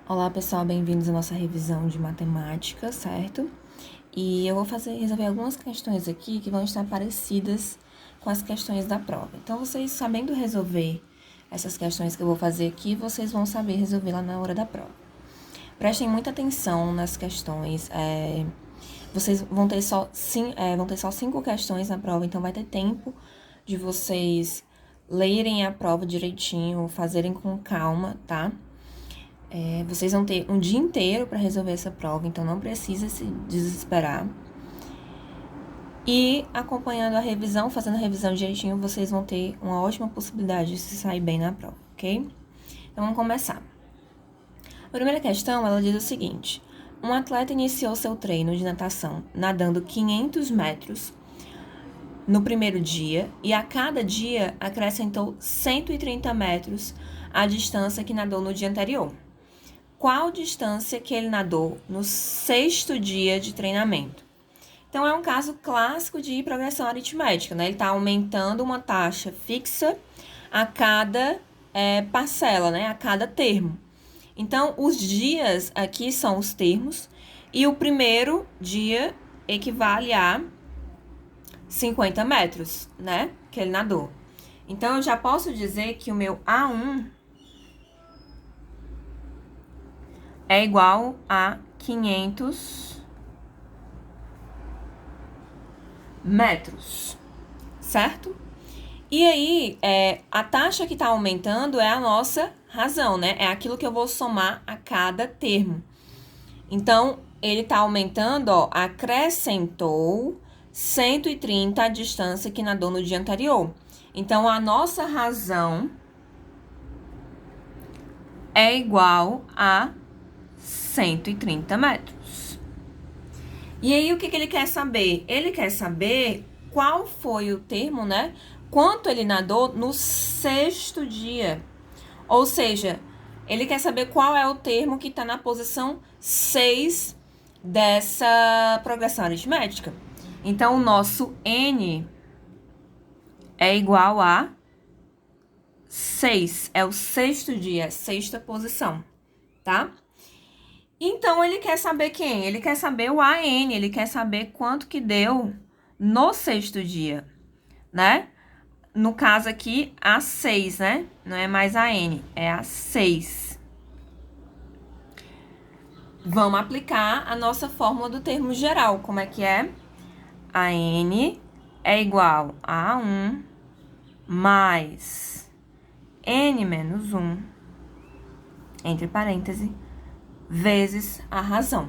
Olá, pessoal, bem-vindos à nossa revisão de matemática, certo? E eu vou resolver algumas questões aqui que vão estar parecidas com as questões da prova. Então, vocês sabendo resolver essas questões que eu vou fazer aqui, vocês vão saber resolver lá na hora da prova. Prestem muita atenção nas questões. Vocês vão ter só 5 questões na prova, então vai ter tempo de vocês lerem a prova direitinho, fazerem com calma, tá? Vocês vão ter um dia inteiro para resolver essa prova, então não precisa se desesperar. E acompanhando a revisão, fazendo a revisão direitinho, vocês vão ter uma ótima possibilidade de se sair bem na prova, ok? Então vamos começar. A primeira questão, ela diz o seguinte: um atleta iniciou seu treino de natação nadando 500 metros no primeiro dia e a cada dia acrescentou 130 metros à distância que nadou no dia anterior. Qual distância que ele nadou no 6º dia de treinamento? Então, é um caso clássico de progressão aritmética, né? Ele está aumentando uma taxa fixa a cada parcela, né? A cada termo. Então, os dias aqui são os termos e o primeiro dia equivale a 50 metros, né? Que ele nadou. Então, eu já posso dizer que o meu A1 é igual a 500 metros, certo? E aí, a taxa que está aumentando é a nossa razão, né? É aquilo que eu vou somar a cada termo. Então, ele está aumentando, ó, acrescentou 130 a distância que nadou no dia anterior. Então, a nossa razão é igual a 130 metros. E aí, o que ele quer saber? Ele quer saber qual foi o termo, né? Quanto ele nadou no 6º dia. Ou seja, ele quer saber qual é o termo que está na posição 6 dessa progressão aritmética. Então, o nosso N é igual a 6. É o 6º dia, 6ª posição, tá? Então, ele quer saber quem? Ele quer saber o AN, ele quer saber quanto que deu no 6º dia, né? No caso aqui, a 6, né? Não é mais a N, é a 6. Vamos aplicar a nossa fórmula do termo geral. Como é que é? A N é igual a 1 mais N menos 1, entre parênteses, vezes a razão.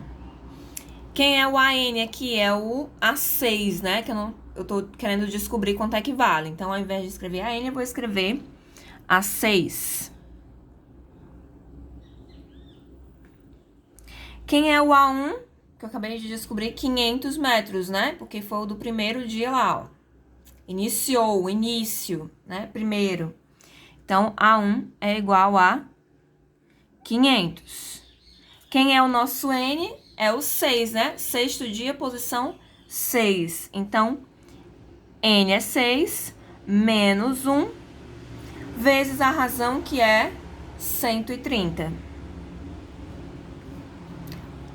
Quem é o AN aqui? É o A6, né? Que eu tô querendo descobrir quanto é que vale. Então, ao invés de escrever AN, eu vou escrever A6. Quem é o A1? Que eu acabei de descobrir, 500 metros, né? Porque foi o do primeiro dia lá, ó. Iniciou, o início, né? Primeiro. Então, A1 é igual a 500. Quem é o nosso N? É o 6, né? 6º dia, posição 6. Então, N é 6, menos 1, vezes a razão, que é 130.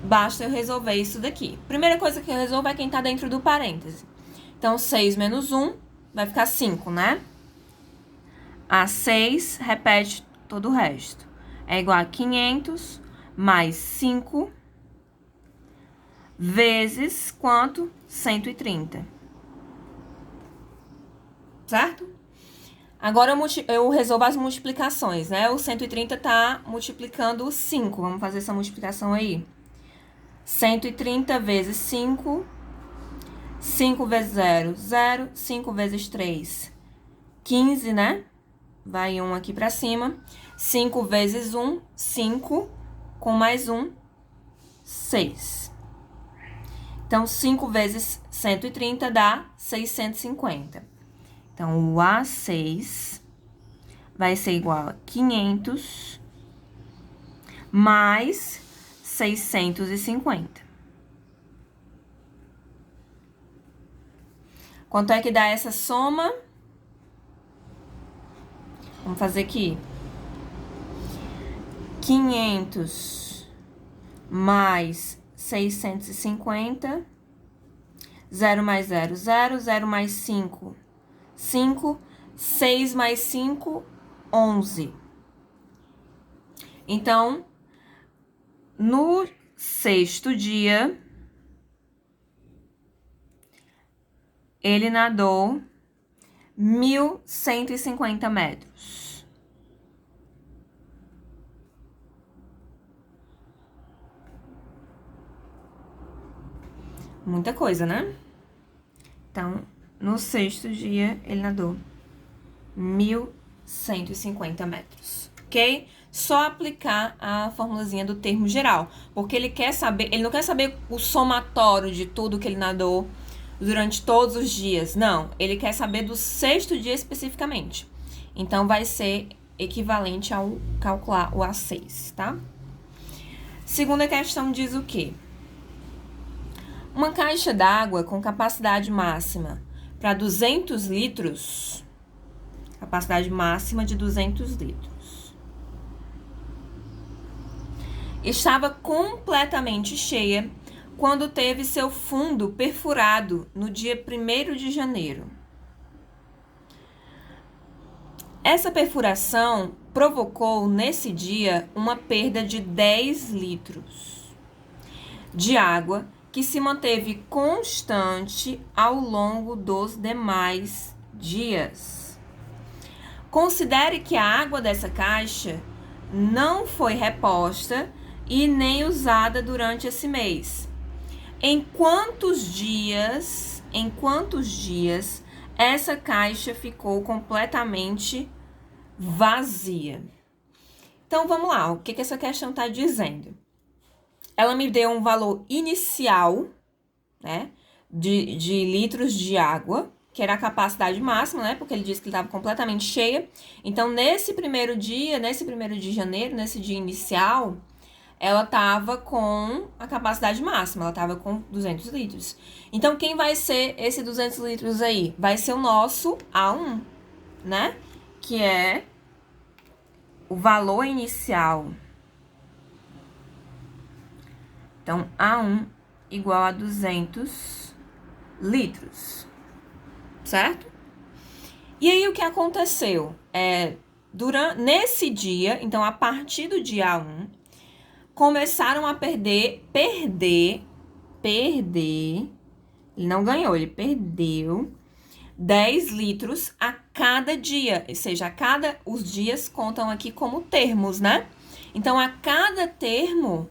Basta eu resolver isso daqui. Primeira coisa que eu resolvo é quem tá dentro do parêntese. Então, 6 menos 1 vai ficar 5, né? A 6 repete todo o resto. É igual a 500 mais 5 vezes quanto? 130. Certo? Agora eu resolvo as multiplicações, né? O 130 tá multiplicando 5. Vamos fazer essa multiplicação aí. 130 vezes 5. 5 vezes 0, 0. 5 vezes 3, 15, né? Vai 1 aqui pra cima. 5 vezes 1, 5. Com mais 1, 6. Então, 5 vezes 130 dá 650. Então, o A6 vai ser igual a 500 mais 650. Quanto é que dá essa soma? Vamos fazer aqui. 500 mais 650, 0 mais 0, 0, 0 mais 5, 5, 6 mais 5, 11. Então, no sexto dia, ele nadou 1.150 metros. Muita coisa, né? Então, no sexto dia, ele nadou 1.150 metros, ok? Só aplicar a formulazinha do termo geral, porque ele não quer saber o somatório de tudo que ele nadou durante todos os dias, não. Ele quer saber do sexto dia especificamente. Então, vai ser equivalente ao calcular o A6, tá? Segunda questão diz o quê? Uma caixa d'água com capacidade máxima para 200 litros, capacidade máxima de 200 litros, estava completamente cheia quando teve seu fundo perfurado no dia 1º de janeiro. Essa perfuração provocou, nesse dia, uma perda de 10 litros de água que se manteve constante ao longo dos demais dias. Considere que a água dessa caixa não foi reposta e nem usada durante esse mês. Em quantos dias essa caixa ficou completamente vazia? Então, vamos lá. O que essa questão está dizendo? Ela me deu um valor inicial, né, de litros de água, que era a capacidade máxima, né, porque ele disse que ele estava completamente cheia. Então, nesse primeiro dia, nesse 1º de janeiro, nesse dia inicial, ela estava com a capacidade máxima, ela estava com 200 litros. Então, quem vai ser esse 200 litros aí? Vai ser o nosso A1, né, que é o valor inicial. Então, A1 igual a 200 litros, certo? E aí, o que aconteceu? Nesse dia, então, a partir do dia A1, começaram a perder, ele não ganhou, ele perdeu 10 litros a cada dia, ou seja, os dias contam aqui como termos, né? Então, a cada termo,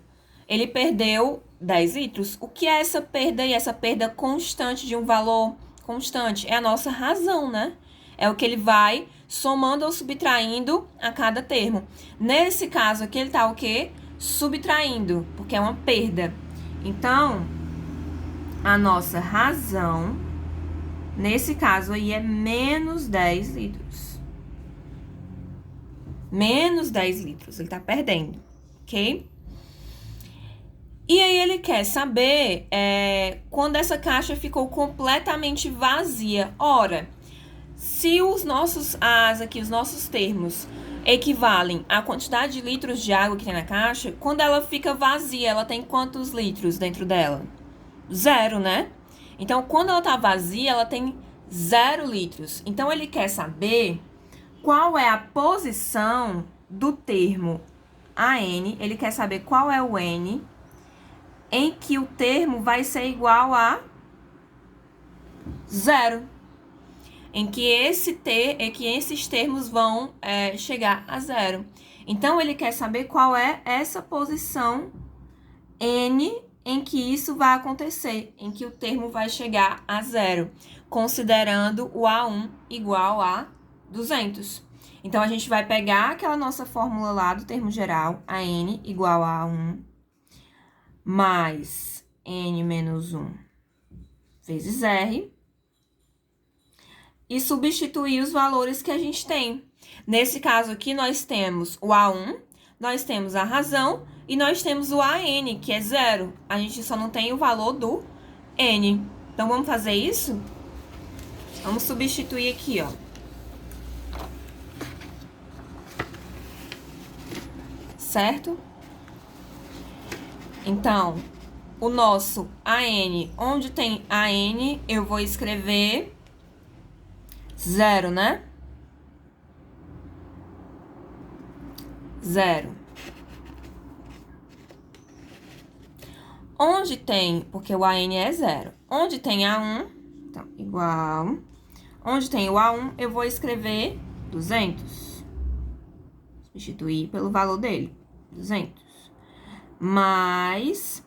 ele perdeu 10 litros. O que é essa perda aí? Essa perda constante de um valor constante? É a nossa razão, né? É o que ele vai somando ou subtraindo a cada termo. Nesse caso aqui, ele tá o quê? Subtraindo, porque é uma perda. Então, a nossa razão, nesse caso aí, é menos 10 litros. Menos 10 litros, ele tá perdendo, ok? E aí ele quer saber quando essa caixa ficou completamente vazia. Ora, se os nossos termos equivalem à quantidade de litros de água que tem na caixa, quando ela fica vazia, ela tem quantos litros dentro dela? 0, né? Então, quando ela tá vazia, ela tem 0 litros. Então, ele quer saber qual é a posição do termo AN, ele quer saber qual é o N em que o termo vai ser igual a 0. Em que esses termos vão chegar a 0. Então, ele quer saber qual é essa posição N em que isso vai acontecer, em que o termo vai chegar a 0, considerando o A1 igual a 200. Então, a gente vai pegar aquela nossa fórmula lá do termo geral, a N igual a 1 mais N menos 1 vezes R, e substituir os valores que a gente tem. Nesse caso aqui, nós temos o A1, nós temos a razão e nós temos o AN, que é 0. A gente só não tem o valor do N. Então, vamos fazer isso? Vamos substituir aqui, ó. Certo? Então, o nosso AN, onde tem AN, eu vou escrever 0, né? 0. Onde tem, porque o AN é 0. Onde tem A1, então, igual. Onde tem o A1, eu vou escrever 200. Substituir pelo valor dele, 200. Mais...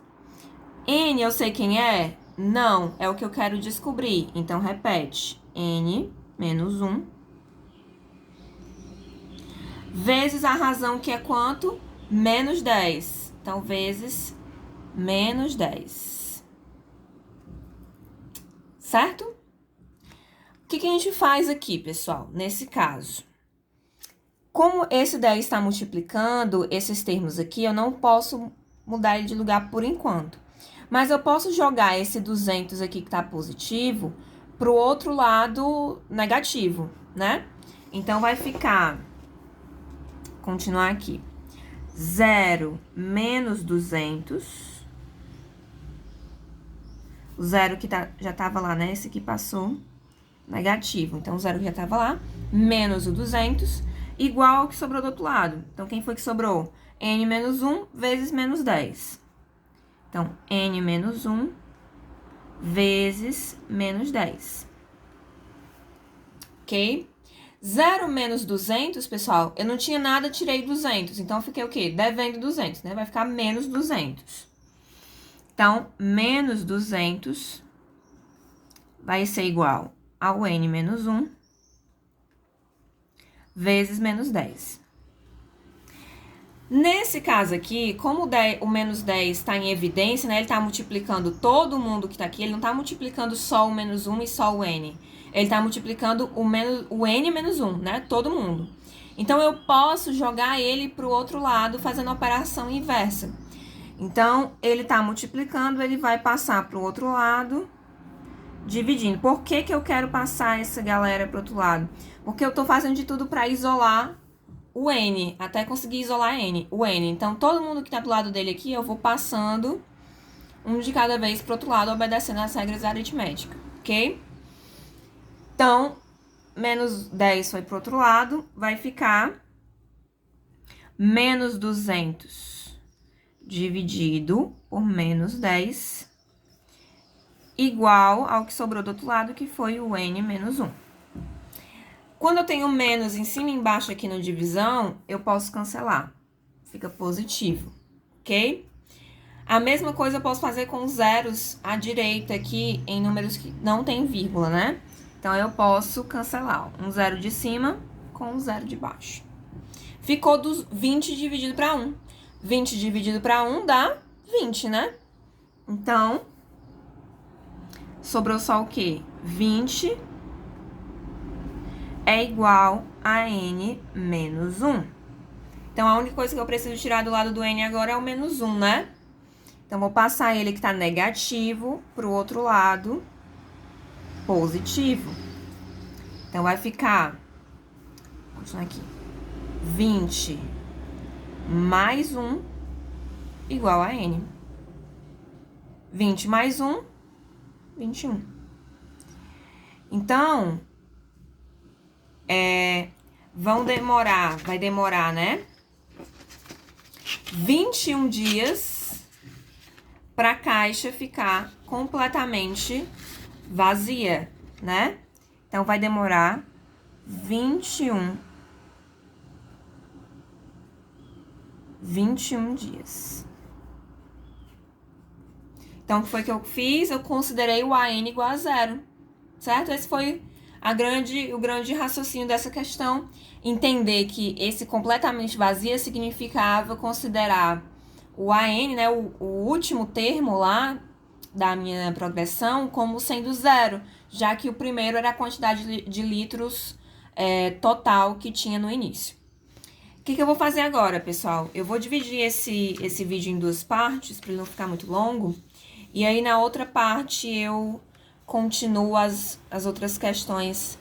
N, eu sei quem é? Não, é o que eu quero descobrir. Então, repete. N menos 1. Vezes a razão, que é quanto? Menos 10. Então, vezes menos 10. Certo? O que a gente faz aqui, pessoal, nesse caso? Como esse 10 está multiplicando esses termos aqui, eu não posso mudar ele de lugar por enquanto. Mas eu posso jogar esse 200 aqui que está positivo para o outro lado negativo, né? Então, vai ficar... Continuar aqui. 0 menos 200... O zero que já estava lá, né? Esse aqui passou negativo. Então, o zero que já estava lá, menos o 200, igual ao que sobrou do outro lado. Então, quem foi que sobrou? N menos 1 vezes menos 10. Então, N menos 1 vezes menos 10. Ok? 0 menos 200, pessoal, eu não tinha nada, tirei 200. Então, eu fiquei o quê? Devendo 200, né? Vai ficar menos 200. Então, menos 200 vai ser igual ao N menos 1 vezes menos 10. Nesse caso aqui, como o menos 10 está em evidência, né? Ele está multiplicando todo mundo que está aqui. Ele não está multiplicando só o menos 1 e só o N. Ele está multiplicando o N menos 1, né? Todo mundo. Então, eu posso jogar ele para o outro lado, fazendo a operação inversa. Então, ele está multiplicando, ele vai passar para o outro lado, dividindo. Por que que eu quero passar essa galera para o outro lado? Porque eu estou fazendo de tudo para isolar o N, até conseguir isolar o N. Então, todo mundo que está do lado dele aqui, eu vou passando um de cada vez para o outro lado, obedecendo as regras aritméticas, ok? Então, menos 10 foi para o outro lado, vai ficar menos 200 dividido por menos 10, igual ao que sobrou do outro lado, que foi o N menos 1. Quando eu tenho menos em cima e embaixo aqui na divisão, eu posso cancelar. Fica positivo, ok? A mesma coisa eu posso fazer com zeros à direita aqui em números que não tem vírgula, né? Então, eu posso cancelar um zero de cima com um zero de baixo. Ficou dos 20 dividido para 1. 20 dividido para 1 dá 20, né? Então, sobrou só o quê? 20 é igual a N menos 1. Então, a única coisa que eu preciso tirar do lado do N agora é o menos 1, né? Então, vou passar ele que tá negativo pro outro lado positivo. Então, vai ficar... Vou continuar aqui. 20 mais 1 igual a N. 20 mais 1, 21. Então, vai demorar, né? 21 dias para a caixa ficar completamente vazia, né? Então, vai demorar 21 dias. Então, o que foi que eu fiz? Eu considerei o AN igual a 0, certo? Esse foi o grande raciocínio dessa questão. Entender que esse completamente vazia significava considerar o AN, né, o último termo lá da minha progressão, como sendo 0, já que o primeiro era a quantidade de litros total que tinha no início. O que eu vou fazer agora, pessoal? Eu vou dividir esse vídeo em duas partes, para ele não ficar muito longo. E aí, na outra parte, eu continuo as outras questões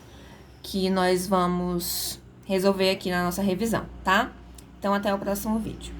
que nós vamos resolver aqui na nossa revisão, tá? Então, até o próximo vídeo.